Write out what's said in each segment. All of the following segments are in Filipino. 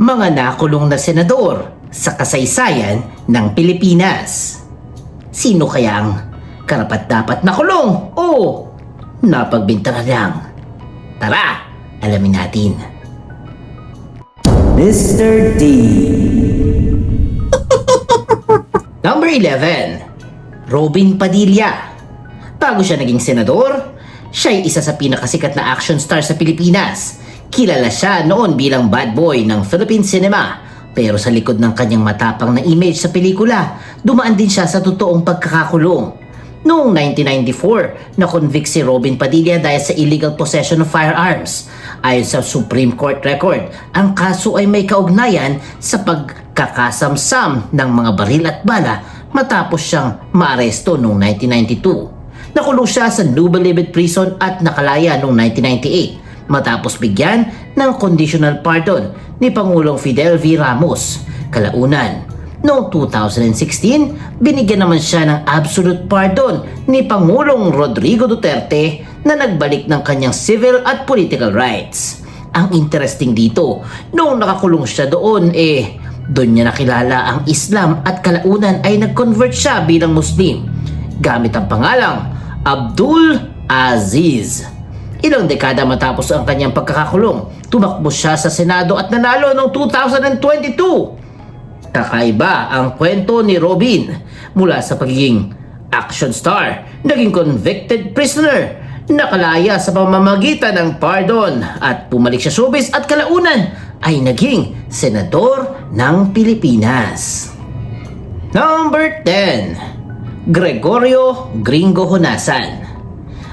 mga nakulong na senador sa kasaysayan ng Pilipinas. Sino kaya ang karapat-dapat nakulong o napagbintangan lang? Tara, alamin natin. Mr. D. Number 11, Robin Padilla. Bago siya naging senador, siya ay isa sa pinakasikat na action star sa Pilipinas. Kilala siya noon bilang bad boy ng Philippine cinema. Pero sa likod ng kanyang matapang na image sa pelikula, dumaan din siya sa totoong pagkakakulong. Noong 1994, na-convict si Robin Padilla dahil sa illegal possession of firearms. Ayon sa Supreme Court record, ang kaso ay may kaugnayan sa pagkakasamsam ng mga baril at bala matapos siyang maaresto noong 1992. Nakulong siya sa Nuba Libid Prison at nakalaya noong 1998 matapos bigyan ng conditional pardon ni Pangulong Fidel V. Ramos. Kalaunan, noong 2016, binigyan naman siya ng absolute pardon ni Pangulong Rodrigo Duterte na nagbalik ng kanyang civil at political rights. Ang interesting dito, noong nakakulong siya doon doon niya nakilala ang Islam at kalaunan ay nag-convert siya bilang Muslim gamit ang pangalang Abdul Aziz. Ilang dekada matapos ang kanyang pagkakakulong, tumakbo siya sa Senado at nanalo noong 2022. Kakaiba ang kwento ni Robin. Mula sa pagiging action star, naging convicted prisoner, nakalaya sa pamamagitan ng pardon at bumalik siya showbiz at kalaunan ay naging senador ng Pilipinas. Number 10, Gregorio Gringo Honasan.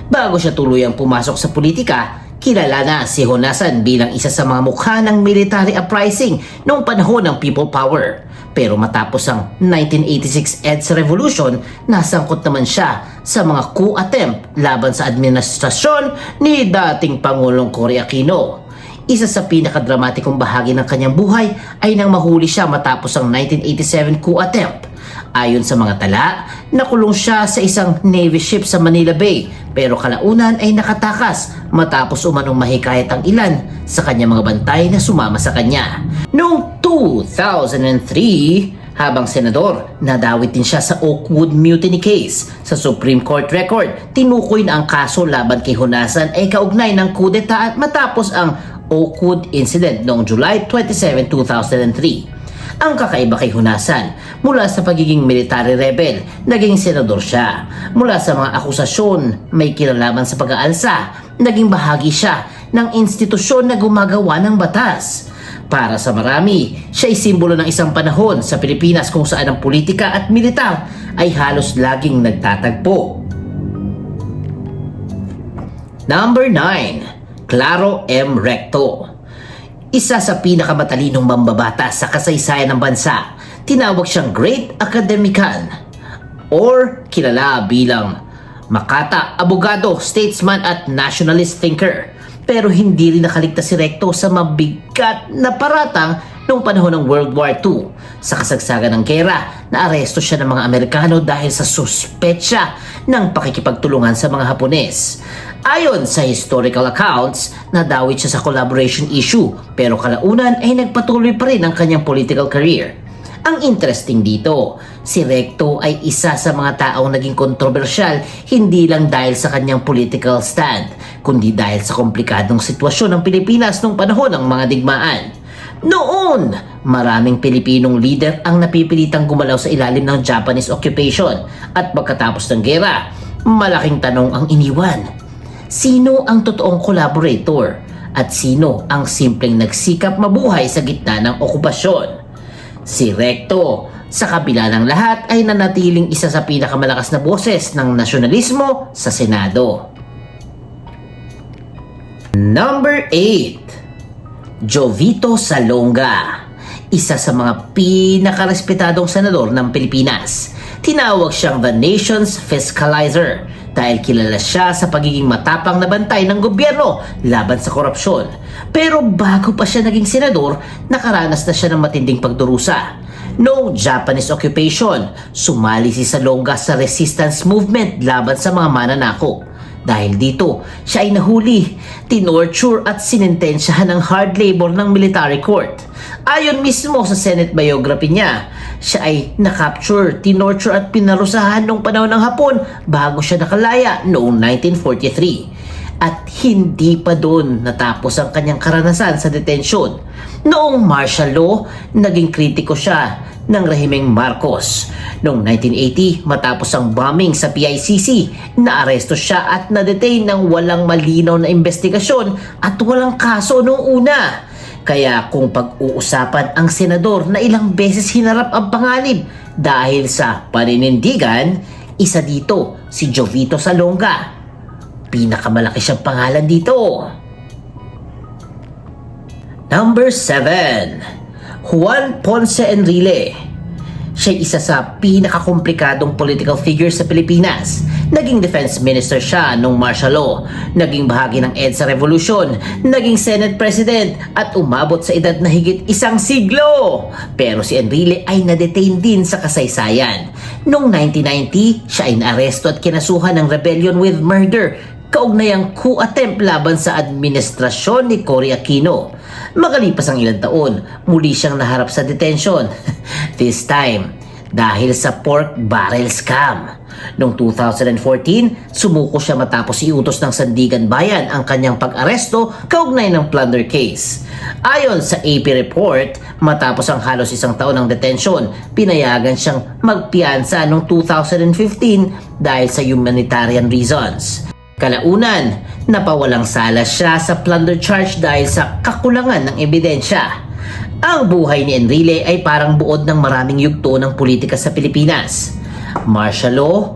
Bago siya tuluyang pumasok sa politika, kilala na si Honasan bilang isa sa mga mukha ng military uprising noong panahon ng People Power. Pero matapos ang 1986 EDSA Revolution, nasangkot naman siya sa mga coup attempt laban sa administrasyon ni dating Pangulong Cory Aquino. Isa sa pinakadramatikong bahagi ng kanyang buhay ay nang mahuli siya matapos ang 1987 coup attempt. Ayon sa mga tala, nakulong siya sa isang Navy ship sa Manila Bay pero kalaunan ay nakatakas matapos umanong mahikayat ang ilan sa kanyang mga bantay na sumama sa kanya. Noong 2003, habang senador, nadawit din siya sa Oakwood Mutiny case. Sa Supreme Court record, tinukoy na ang kaso laban kay Honasan ay kaugnay ng coup d'etat matapos ang Oakwood incident noong July 27, 2003. Ang kakaiba kay Honasan, mula sa pagiging military rebel, naging senador siya. Mula sa mga akusasyon, may kinalaman sa pag-aalsa, naging bahagi siya ng institusyon na gumagawa ng batas. Para sa marami, siya ay simbolo ng isang panahon sa Pilipinas kung saan ang politika at militar ay halos laging nagtatagpo. Number 9, Claro M. Recto. Isa sa pinakamatalinong mambabata sa kasaysayan ng bansa, tinawag siyang Great Academician or kilala bilang makata, abogado, statesman at nationalist thinker. Pero hindi rin nakaligtas si Recto sa mabigat na paratang noong panahon ng World War II. Sa kasagsagan ng gera, naaresto siya ng mga Amerikano dahil sa suspetsya ng pakikipagtulungan sa mga Hapones. Ayon sa historical accounts, nadawit siya sa collaboration issue pero kalaunan ay nagpatuloy pa rin ang kanyang political career. Ang interesting dito, si Recto ay isa sa mga taong naging kontrobersyal hindi lang dahil sa kanyang political stand, kundi dahil sa komplikadong sitwasyon ng Pilipinas noong panahon ng mga digmaan. Noon, maraming Pilipinong leader ang napipilitang gumalaw sa ilalim ng Japanese occupation at pagkatapos ng gera, malaking tanong ang iniwan. Sino ang totoong collaborator at sino ang simpleng nagsikap mabuhay sa gitna ng okupasyon? Si Recto, sa kabila ng lahat, ay nanatiling isa sa pinakamalakas na boses ng nasyonalismo sa Senado. Number 8, Jovito Salonga. Isa sa mga pinakarespetadong senador ng Pilipinas. Tinawag siyang the nation's fiscalizer dahil kilala siya sa pagiging matapang na bantay ng gobyerno laban sa korupsyon. Pero bago pa siya naging senador, nakaranas na siya ng matinding pagdurusa. Noong Japanese occupation, sumali si Salonga sa resistance movement laban sa mga mananakop. Dahil dito, siya ay nahuli, tinorture at sinintensyahan ng hard labor ng military court. Ayon mismo sa Senate biography niya, siya ay nakapture, tinorture at pinarusahan noong panahon ng Hapon bago siya nakalaya noong 1943. At hindi pa doon natapos ang kanyang karanasan sa detention. Noong martial law, naging kritiko siya ng rehimeng Marcos. Noong 1980, matapos ang bombing sa PICC, naaresto siya at na-detain ng walang malinaw na investigasyon at walang kaso noong una. Kaya kung pag-uusapan ang senador na ilang beses hinarap ang panganib dahil sa paninindigan, isa dito si Jovito Salonga. Pinakamalaki siyang pangalan dito. Number 7. Juan Ponce Enrile. Siya isa sa pinakakomplikadong political figure sa Pilipinas. Naging defense minister siya nung martial law, naging bahagi ng EDSA Revolution, naging Senate President at umabot sa edad na higit 1 siglo. Pero si Enrile ay na-detain din sa kasaysayan. Noong 1990, siya ay naaresto at kinasuhan ng rebellion with murder, kaugnayang coup attempt laban sa administrasyon ni Cory Aquino. Makalipas ang ilang taon, muli siyang naharap sa detention. This time, dahil sa pork barrel scam. Noong 2014, sumuko siya matapos iutos ng Sandigan Bayan ang kanyang pag-aresto kaugnay ng plunder case. Ayon sa AP report, matapos ang halos 1 taon ng detention, pinayagan siyang magpiyansa noong 2015 dahil sa humanitarian reasons. Kalaunan, napawalang sala siya sa plunder charge dahil sa kakulangan ng ebidensya. Ang buhay ni Enrile ay parang buod ng maraming yugto ng politika sa Pilipinas. Martial law,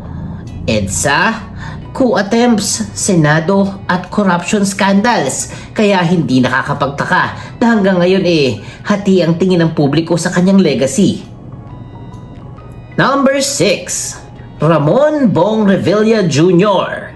EDSA, coup attempts, Senado at corruption scandals. Kaya hindi nakakapagtaka na hanggang ngayon hati ang tingin ng publiko sa kanyang legacy. Number 6. Ramon Bong Revilla Jr.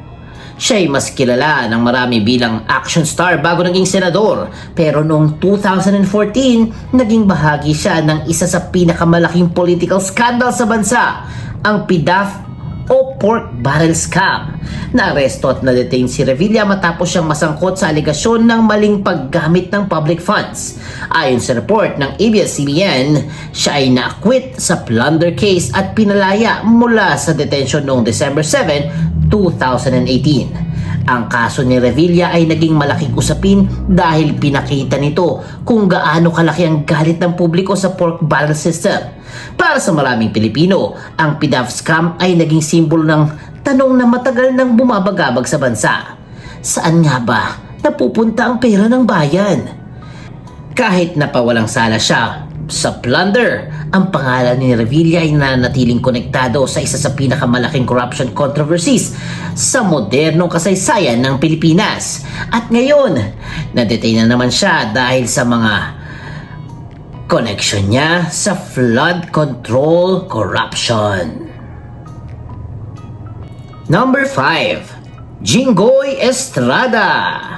Siya ay mas kilala ng marami bilang action star bago naging senador. Pero noong 2014, naging bahagi siya ng isa sa pinakamalaking political scandal sa bansa, ang PDAF o pork barrel scam. Naaresto at na-detain si Revilla matapos siyang masangkot sa aligasyon ng maling paggamit ng public funds. Ayon sa report ng ABS-CBN, siya ay na-acquit sa plunder case at pinalaya mula sa detention noong December 7, 2018. Ang kaso ni Revilla ay naging malaking usapin dahil pinakita nito kung gaano kalaki ang galit ng publiko sa pork barrel system. Para sa maraming Pilipino, ang PDAF scam ay naging simbolo ng tanong na matagal nang bumabagabag sa bansa. Saan nga ba napupunta ang pera ng bayan? Kahit napawalang sala siya sa plunder, ang pangalan ni Revilla ay nanatiling konektado sa isa sa pinakamalaking corruption controversies sa modernong kasaysayan ng Pilipinas. At ngayon, na-detain na naman siya dahil sa mga connection niya sa flood control corruption. Number 5. Jinggoy Estrada.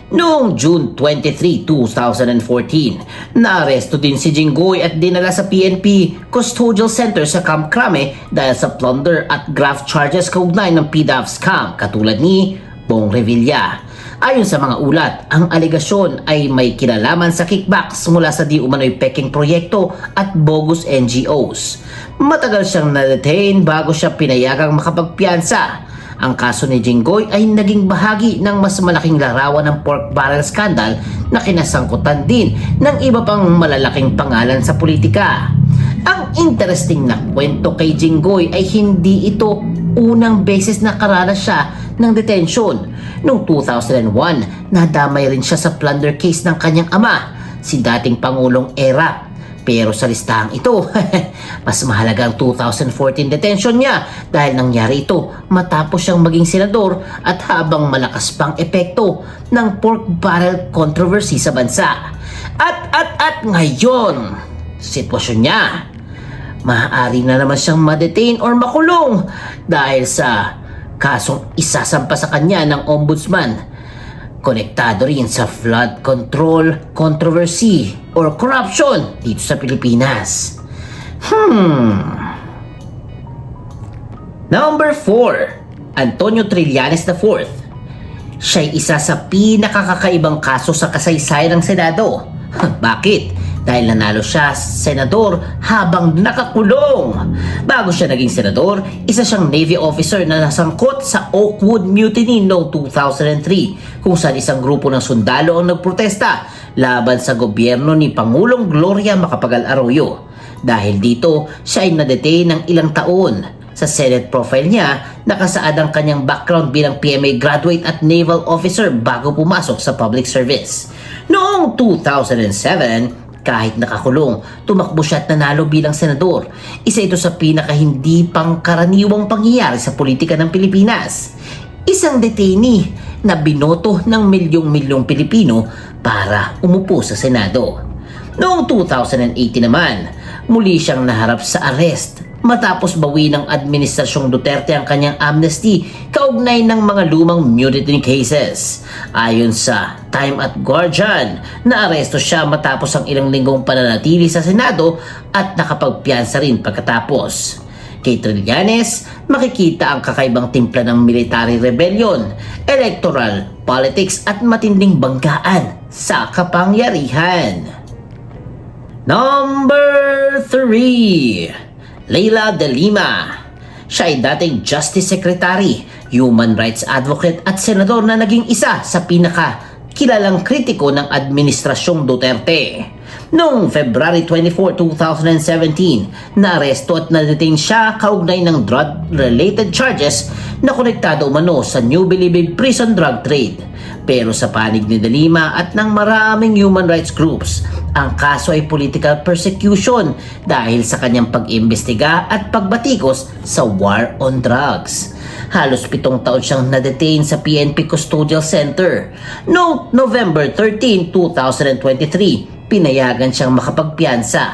Noong June 23, 2014, naaresto din si Jinggoy at dinala sa PNP Custodial Center sa Camp Crame dahil sa plunder at graft charges kaugnay ng PDAF scam katulad ni Bong Revilla. Ayon sa mga ulat, ang alegasyon ay may kinalaman sa kickbacks mula sa di umano'y peking proyekto at bogus NGOs. Matagal siyang na-detain bago siya pinayagang makapagpiyansa. Ang kaso ni Jinggoy ay naging bahagi ng mas malaking larawan ng pork barrel scandal na kinasangkutan din ng iba pang malalaking pangalan sa politika. Ang interesting na kwento kay Jinggoy ay hindi ito unang beses na karanas siya ng detention. Noong 2001, nadamay rin siya sa plunder case ng kanyang ama, si dating Pangulong Erap. Pero sa listahang ito, mas mahalaga ang 2014 detention niya dahil nangyari ito matapos siyang maging senador at habang malakas pang epekto ng pork barrel controversy sa bansa. At ngayon, sitwasyon niya, maaari na naman siyang ma-detain or makulong dahil sa kasong isasampa sa kanya ng ombudsman. Konektado rin sa flood control controversy or corruption dito sa Pilipinas. Number 4. Antonio Trillanes IV. Siya'y isa sa pinakakakaibang kaso sa kasaysayan ng Senado. Bakit? dahil nanalo siya senador habang nakakulong. Bago siya naging senador, isa siyang Navy officer na nasangkot sa Oakwood Mutiny noong 2003 kung saan isang grupo ng sundalo ang nagprotesta laban sa gobyerno ni Pangulong Gloria Macapagal Arroyo. Dahil dito, siya ay na-detain ng ilang taon. Sa Senate profile niya, nakasaad ang kanyang background bilang PMA graduate at naval officer bago pumasok sa public service. Noong 2007, kahit nakakulong, tumakbo siya at nanalo bilang senador. Isa ito sa pinaka hindi pangkaraniwang pangyayari sa politika ng Pilipinas. Isang detainee na binoto ng milyong-milyong Pilipino para umupo sa Senado. Noong 2018 naman, muli siyang naharap sa arrest matapos bawi ng Administrasyong Duterte ang kanyang amnesty kaugnay ng mga lumang mutiny cases. Ayon sa Time at Guardian, naaresto siya matapos ang ilang linggong pananatili sa Senado at nakapagpiyansa rin pagkatapos. Kay Trillanes, makikita ang kakaibang timpla ng military rebellion, electoral politics at matinding banggaan sa kapangyarihan. Number 3. Leila de Lima. Siya ay dating Justice Secretary, Human Rights Advocate at Senador na naging isa sa pinakakilalang kritiko ng Administrasyong Duterte. Noong February 24, 2017, naaresto at na-detain siya kaugnay ng drug-related charges na konektado umano sa New Bilibid prison drug trade. Pero sa panig ni De Lima at ng maraming human rights groups, ang kaso ay political persecution dahil sa kanyang pag-imbestiga at pagbatikos sa war on drugs. Halos 7 taon siyang na-detain sa PNP Custodial Center. Noong November 13, 2023, pinayagan siyang makapagpiyansa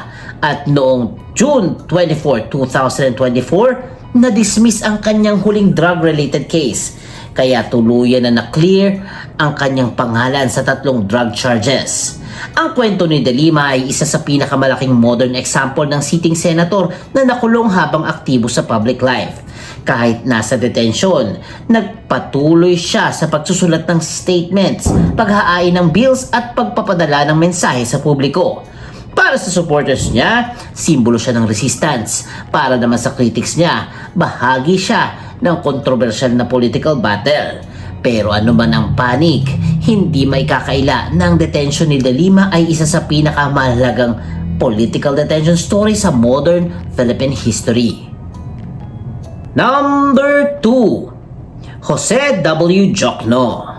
at noong June 24, 2024, na-dismiss ang kanyang huling drug-related case. Kaya tuluyan na na-clear ang kanyang pangalan sa 3 drug charges. Ang kwento ni De Lima ay isa sa pinakamalaking modern example ng sitting senator na nakulong habang aktibo sa public life. Kahit nasa detention, nagpatuloy siya sa pagsusulat ng statements, paghahain ng bills at pagpapadala ng mensahe sa publiko. Para sa supporters niya, simbolo siya ng resistance. Para naman sa critics niya, bahagi siya ng kontrobersyal na political battle. Pero ano man ang panig, hindi may kakaila na ang detention ni De Lima ay isa sa pinakamahalagang political detention story sa modern Philippine history. Number 2. Jose W. Jokno.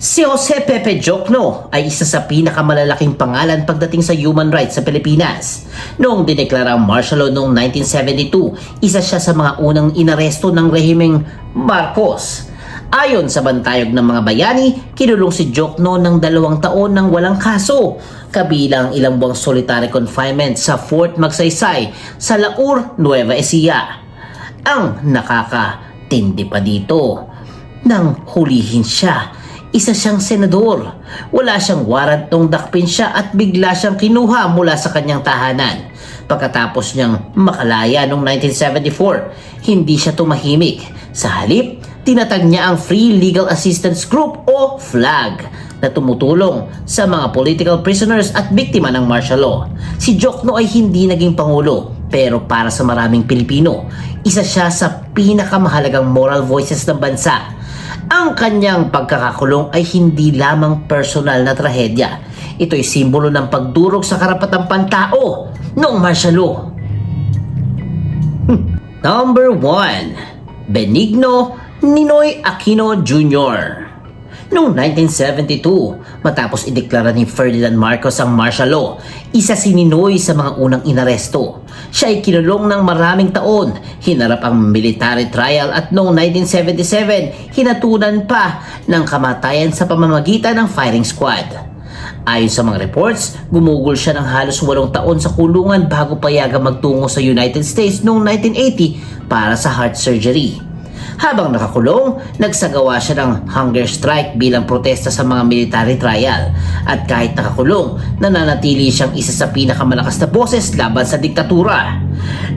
Si Jose Pepe Jokno ay isa sa pinakamalalaking pangalan pagdating sa human rights sa Pilipinas. Noong dineklara ang martial law noong 1972, isa siya sa mga unang inaresto ng rehimeng Marcos. Ayon sa bantayog ng mga bayani, kinulong si Jokno ng 2 taon ng walang kaso, kabilang ilang buwang solitary confinement sa Fort Magsaysay sa Laur, Nueva Ecija. Ang nakakatindi pa dito, nang hulihin siya, isa siyang senador. Wala siyang warrant nung dakpin siya at bigla siyang kinuha mula sa kanyang tahanan. Pagkatapos niyang makalaya noong 1974, hindi siya tumahimik. Sa halip, tinatag niya ang Free Legal Assistance Group o FLAG na tumutulong sa mga political prisoners at biktima ng martial law. Si Jokno ay hindi naging pangulo, pero para sa maraming Pilipino, isa siya sa pinakamahalagang moral voices ng bansa. Ang kanyang pagkakakulong ay hindi lamang personal na trahedya. Ito'y simbolo ng pagdurog sa karapatang pantao noong martial law. Number 1. Benigno Ninoy Aquino Jr. Noong 1972, matapos ideklara ni Ferdinand Marcos ang martial law, isa si Ninoy sa mga unang inaresto. Siya ay kinulong ng maraming taon, hinarap ang military trial at noong 1977, hinatunan pa ng kamatayan sa pamamagitan ng firing squad. Ayon sa mga reports, gumugol siya ng halos 8 taon sa kulungan bago payagang magtungo sa United States noong 1980 para sa heart surgery. Habang nakakulong, nagsagawa siya ng hunger strike bilang protesta sa mga military trial. At kahit nakakulong, nananatili siyang isa sa pinakamalakas na boses laban sa diktatura.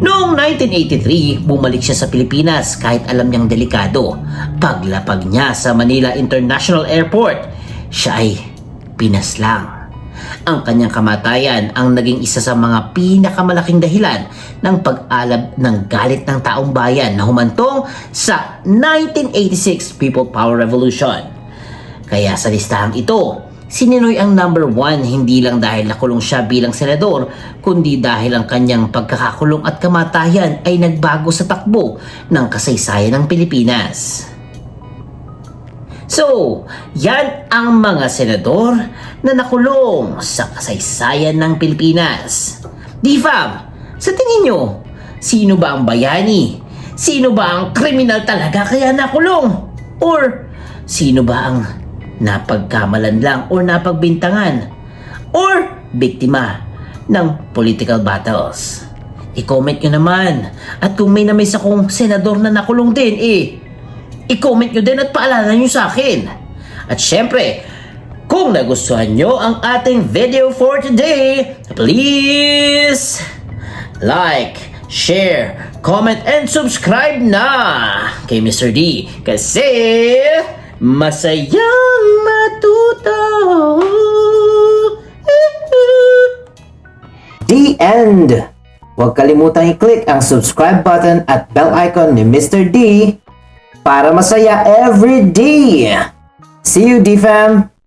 Noong 1983, bumalik siya sa Pilipinas kahit alam niyang delikado. Paglapag niya sa Manila International Airport, siya ay pinaslang. Ang kanyang kamatayan ang naging isa sa mga pinakamalaking dahilan ng pag-alab ng galit ng taong bayan na humantong sa 1986 People Power Revolution. Kaya sa listahang ito, si Ninoy ang number 1 hindi lang dahil nakulong siya bilang senador, kundi dahil ang kanyang pagkakakulong at kamatayan ay nagbago sa takbo ng kasaysayan ng Pilipinas. So, yan ang mga senador na nakulong sa kasaysayan ng Pilipinas. D-Fam, sa tingin nyo, sino ba ang bayani? Sino ba ang kriminal talaga kaya nakulong? Or sino ba ang napagkamalan lang o napagbintangan? Or biktima ng political battles? I-comment nyo naman. At kung may na-miss akong senador na nakulong din, i-comment nyo din at paalala nyo sa akin. At syempre, kung nagustuhan nyo ang ating video for today, please like, share, comment, and subscribe na kay Mr. D. Kasi masayang matuto. The end! Huwag kalimutang i-click ang subscribe button at bell icon ni Mr. D para masaya every day. See you, D-Fam!